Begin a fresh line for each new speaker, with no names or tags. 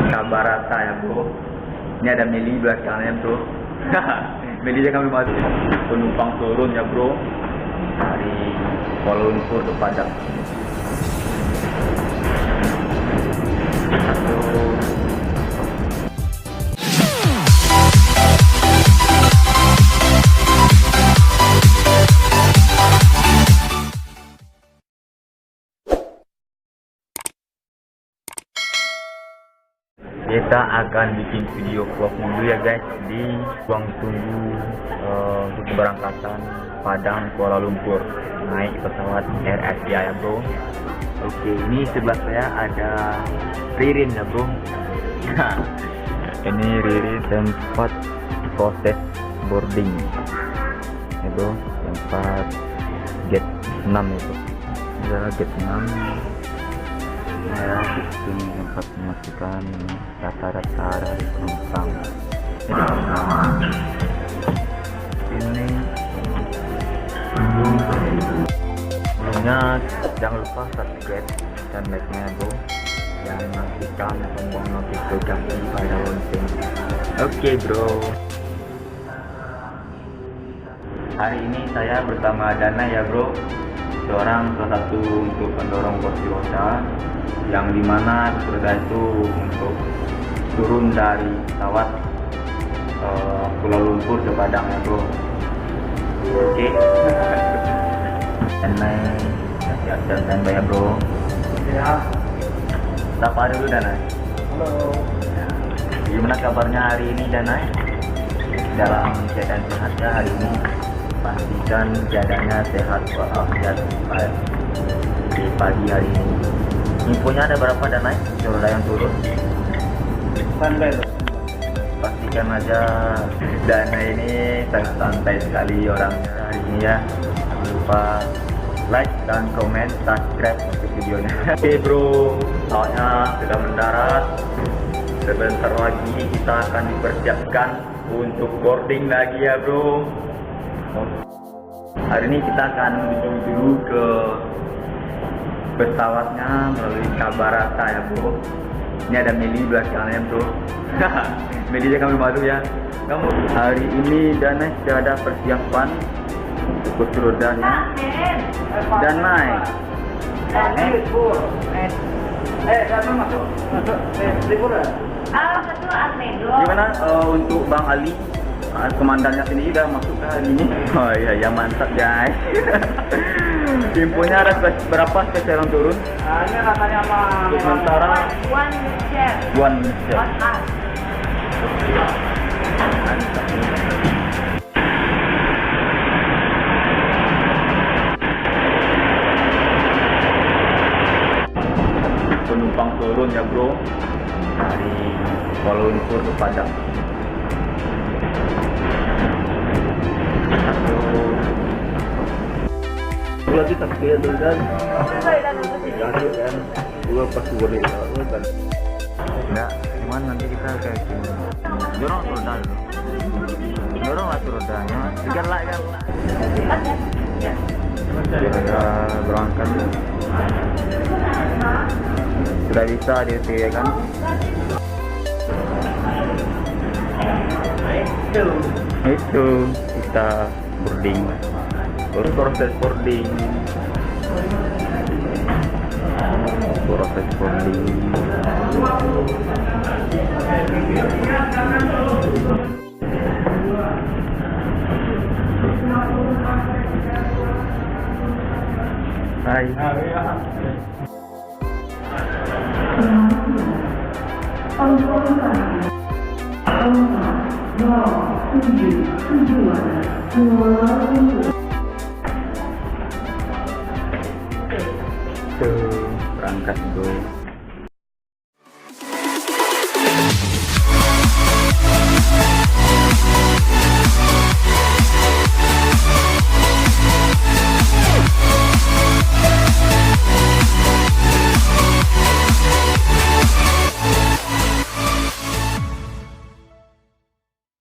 Kabarata ya bro. Ini ada Meli belakangnya bro. Meli jangan belum masuk. Penumpang turun ya bro dari Kuala Lumpur ke Padang. Kita akan bikin video vlog dulu ya guys di ruang tunggu untuk keberangkatan Padang Kuala Lumpur naik pesawat Air Asia ya bro. Oke, ini sebelah saya ada Ririn ya bro. Ini Ririn tempat proses boarding ya bro, tempat gate 6 itu. Ini adalah gate 6 ya, itu tempat memastikan data-data dari penumpang. Ini sebelumnya jangan lupa subscribe dan like-nya bro, dan aktifkan tombol notifikasi pada lonceng. Oke bro, hari ini saya bersama Dana ya bro, salah satu untuk pendorong kursi roda, yang dimana roda itu untuk turun dari pesawat Kuala Lumpur ke Padang ya bro. Oke. Danai siap-siap standby ya bro. Ya. Sapa dulu Danai. Halo. Ya. Gimana kabarnya hari ini Danai? Dalam keadaan sehat ya hari ini. Pastikan keadaannya sehat walafiat di pagi hari ini. Infonya ada berapa Danai roda yang turun? Standby. Pastikan aja Dana ini sangat santai sekali orangnya hari ini ya. Jangan lupa like dan komen, subscribe untuk videonya. Oke bro, pesawatnya sudah mendarat. Sebentar lagi kita akan dipersiapkan untuk boarding lagi ya bro. Hari ini kita akan menuju dulu ke pesawatnya melalui Kabarata ya bro. Ini ada Meli belakangnya bro. Meli jangan belum masuk ya. Kamu hari ini Dana sudah ada persiapan untuk kursi rodanya dan naik. Gimana untuk Bang Ali? Komandannya sendiri udah masuk ke hari ini. Oh iya, ya mantap guys. Infonya ada berapa spesial yang turun?
Ini katanya sama
sementara one share. Penumpang turun ya bro dari Kuala Lumpur ke Padang.
lagi tak kaya dulu kan dua pas boleh kan
enggak, cuman nanti kita kayak gini dorong roda dulu, dorong lah rodanya biar lah kan kita berangkat sudah bisa dia kan. Itu kita boarding, baru proses boarding. Hai. Tuh berangkat bro.